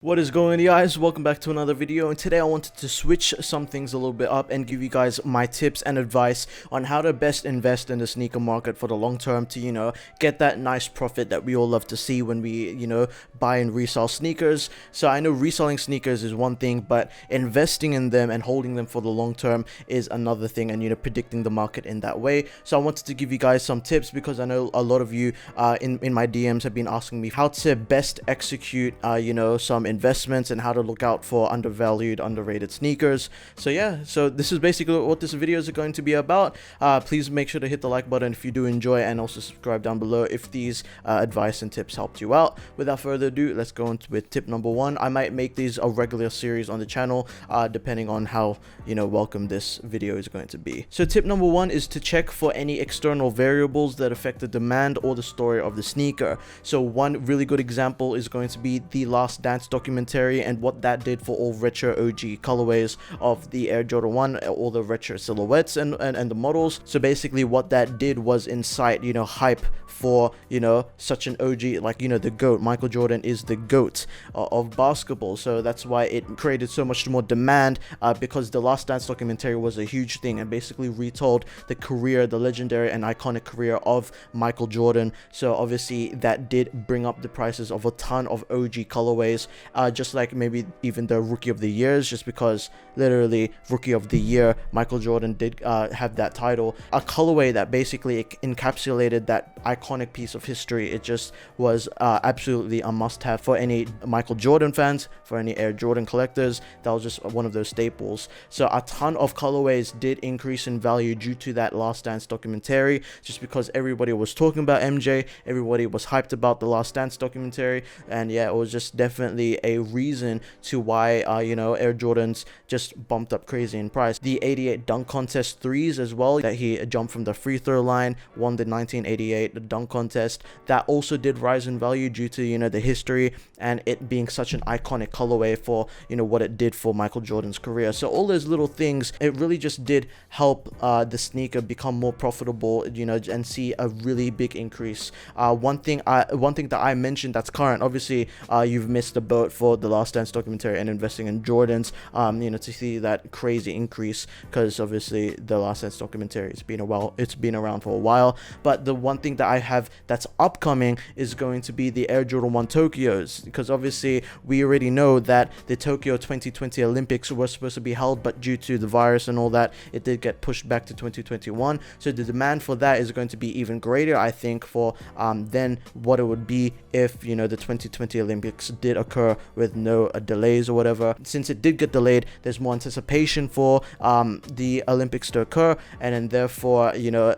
What is going on, guys? Welcome back to another video, and today I wanted to switch some things a little bit up and give you guys my tips and advice on how to best invest in the sneaker market for the long term to, get that nice profit that we all love to see when we, buy and resell sneakers. So I know reselling sneakers is one thing, but investing in them and holding them for the long term is another thing, and predicting the market in that way. So I wanted to give you guys some tips because I know a lot of you in my DMs have been asking me how to best execute some investments and how to look out for undervalued, underrated sneakers. So yeah, so this is basically what this video is going to be about. Please make sure to hit the like button if you do enjoy, and also subscribe down below if these advice and tips helped you out. Without further ado, let's go on with tip number one. I might make these a regular series on the channel depending on how welcome this video is going to be. So tip number one is to check for any external variables that affect the demand or the story of the sneaker. So one really good example is going to be the Last Dance documentary and what that did for all retro OG colorways of the Air Jordan 1, all the retro silhouettes and the models. So basically what that did was incite hype for such an OG, like the GOAT. Michael Jordan is the GOAT of basketball, so that's why it created so much more demand, because the Last Dance documentary was a huge thing and basically retold the legendary and iconic career of Michael Jordan. So obviously that did bring up the prices of a ton of OG colorways, just like maybe even the Rookie of the Years, just because literally Rookie of the Year Michael Jordan did have that title, a colorway that basically encapsulated that iconic piece of history. It just was absolutely a must-have for any Michael Jordan fans, for any Air Jordan collectors. That was just one of those staples. So a ton of colorways did increase in value due to that Last Dance documentary, just because everybody was talking about MJ, everybody was hyped about the Last Dance documentary, and yeah, it was just definitely a reason to why Air Jordans just bumped up crazy in price. The 88 dunk contest threes as well, that he jumped from the free throw line, won the 1988 dunk contest, that also did rise in value due to the history and it being such an iconic colorway for what it did for Michael Jordan's career. So all those little things, it really just did help the sneaker become more profitable, and see a really big increase. One thing that I mentioned that's current, obviously you've missed the boat for the Last Dance documentary and investing in Jordans, to see that crazy increase, because obviously the Last Dance documentary, it's been around for a while. But the one thing that I have that's upcoming is going to be the Air Jordan 1 Tokyos, because obviously we already know that the Tokyo 2020 Olympics were supposed to be held, but due to the virus and all that, it did get pushed back to 2021. So the demand for that is going to be even greater, I think, for than what it would be if the 2020 Olympics did occur with no delays or whatever. Since it did get delayed, there's more anticipation for the Olympics to occur, and then therefore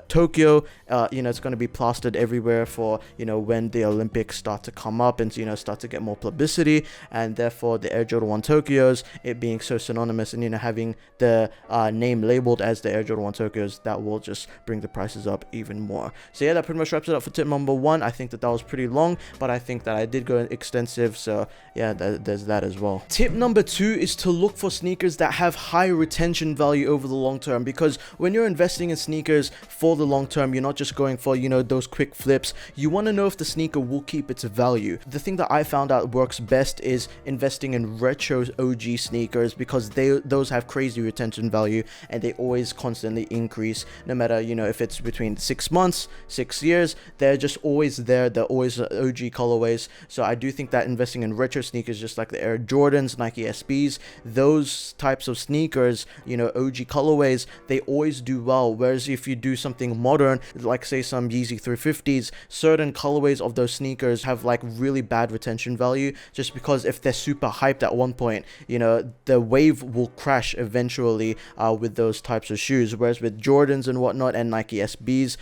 Tokyo, it's going to be plastered everywhere for when the Olympics start to come up and start to get more publicity. And therefore the Air Jordan 1 Tokyos, it being so synonymous and having the name labeled as the Air Jordan 1 Tokyos, that will just bring the prices up even more. So yeah, that pretty much wraps it up for tip number one. I think that was pretty long, but I think that I did go extensive, so yeah, there's that as well. Tip number two is to look for sneakers that have high retention value over the long term, because when you're investing in sneakers for the long term, you're not just going for those quick flips. You want to know if the sneaker will keep its value. The thing that I found out works best is investing in retro OG sneakers, because those have crazy retention value and they always constantly increase, no matter if it's between 6 months, 6 years, they're just always there. They're always OG colorways. So I do think that investing in retro sneakers, just like the Air Jordans, Nike SBs, those types of sneakers, OG colorways, they always do well. Whereas if you do something modern, like say some Yeezy 350s, certain colorways of those sneakers have like really bad retention value, just because if they're super hyped at one point, the wave will crash eventually with those types of shoes. Whereas with Jordans and whatnot and Nike SBs,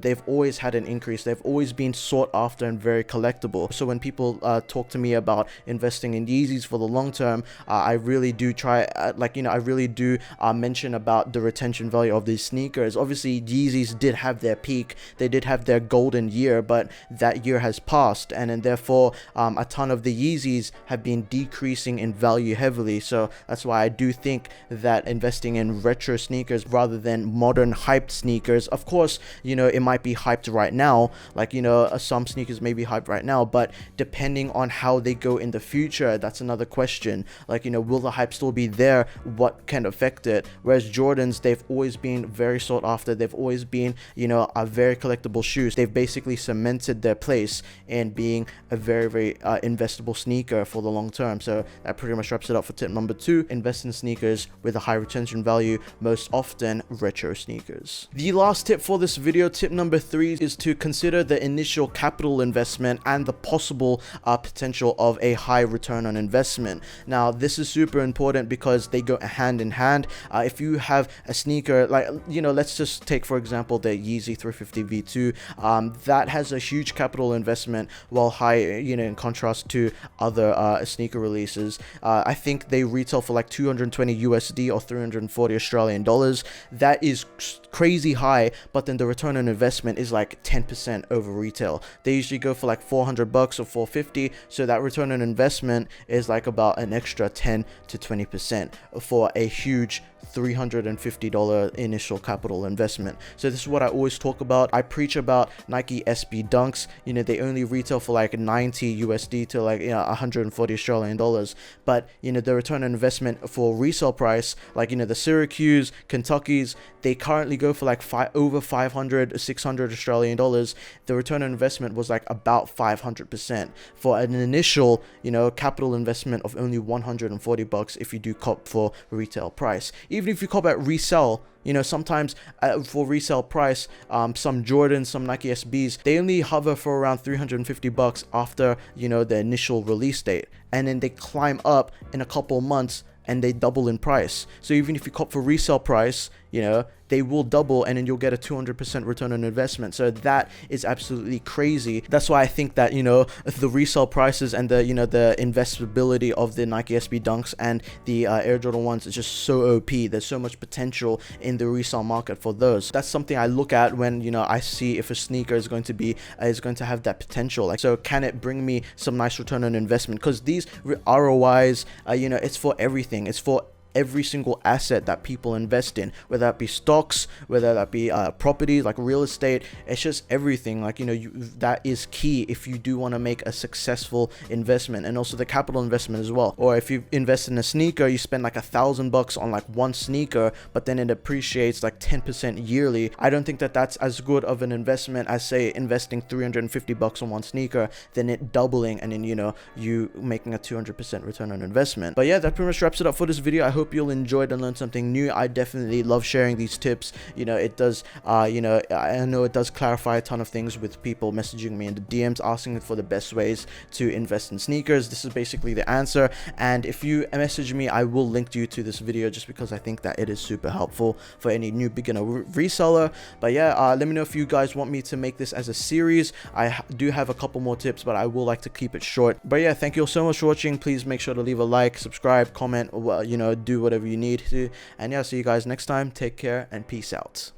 they've always had an increase. They've always been sought after and very collectible. So when people talk to me about investing in Yeezys for the long term, I really do mention about the retention value of these sneakers. Obviously Yeezys did have their peak, they did have their golden year, but that year has passed, and then therefore a ton of the Yeezys have been decreasing in value heavily. So that's why I do think that investing in retro sneakers rather than modern hyped sneakers, of course it might be hyped right now, like some sneakers may be hyped right now, but depending on how they go go in the future? That's another question. Like, you know, will the hype still be there? What can affect it? Whereas Jordans, they've always been very sought after. They've always been, you know, a very collectible shoes. They've basically cemented their place in being a very, very investable sneaker for the long term. So that pretty much wraps it up for tip number 2. Invest in sneakers with a high retention value, most often retro sneakers. The last tip for this video, tip number 3, is to consider the initial capital investment and the possible potential of a high return on investment. Now, this is super important because they go hand in hand. If you have a sneaker, like, you know, let's just take for example the Yeezy 350 V2, that has a huge capital investment, while high, you know, in contrast to other sneaker releases. I think they retail for like 220 USD or 340 Australian dollars. That is crazy high, but then the return on investment is like 10% over retail. They usually go for like 400 bucks or 450, so that return on investment is like about an extra 10 to 20% for a huge $350 initial capital investment. So this is what I always talk about. I preach about Nike SB Dunks. You know, they only retail for like 90 USD to like, you know, 140 Australian dollars, but you know, the return on investment for resale price, like, you know, the Syracuse, Kentuckys, they currently go for like over 500, 600 Australian dollars. The return on investment was like about 500% for an initial, you know, capital investment of only 140 bucks if you do cop for retail price. Even if you cop at resell, you know, sometimes for resale price, some Jordans, some Nike SBs, they only hover for around 350 bucks after, you know, the initial release date, and then they climb up in a couple months and they double in price. So even if you cop for resale price, you know, they will double, and then you'll get a 200% return on investment. So that is absolutely crazy. That's why I think that, you know, the resale prices and the, you know, the investability of the Nike SB Dunks and the Air Jordan 1s is just so OP. There's so much potential in the resale market for those. That's something I look at when, you know, I see if a sneaker is going to have that potential. Like, so can it bring me some nice return on investment? Because these ROIs, you know, it's for everything. It's for every single asset that people invest in, whether that be stocks, whether that be properties like real estate. It's just everything. Like, you know, that is key if you do want to make a successful investment, and also the capital investment as well. Or if you invest in a sneaker, you spend like $1,000 on like one sneaker, but then it appreciates like 10% yearly. I don't think that that's as good of an investment as, say, investing 350 bucks on one sneaker, then it doubling, and then, you know, you making a 200% return on investment. But yeah, that pretty much wraps it up for this video. I hope you'll enjoy and learn something new. I definitely love sharing these tips. You know, it does, you know, I know it does clarify a ton of things with people messaging me in the DMs asking for the best ways to invest in sneakers. This is basically the answer, and if you message me, I will link you to this video just because I think that it is super helpful for any new beginner reseller. But yeah, let me know if you guys want me to make this as a series. I do have a couple more tips, but I will like to keep it short. But yeah, thank you all so much for watching. Please make sure to leave a like, subscribe, comment, or, you know, do whatever you need to. And yeah, see you guys next time. Take care and peace out.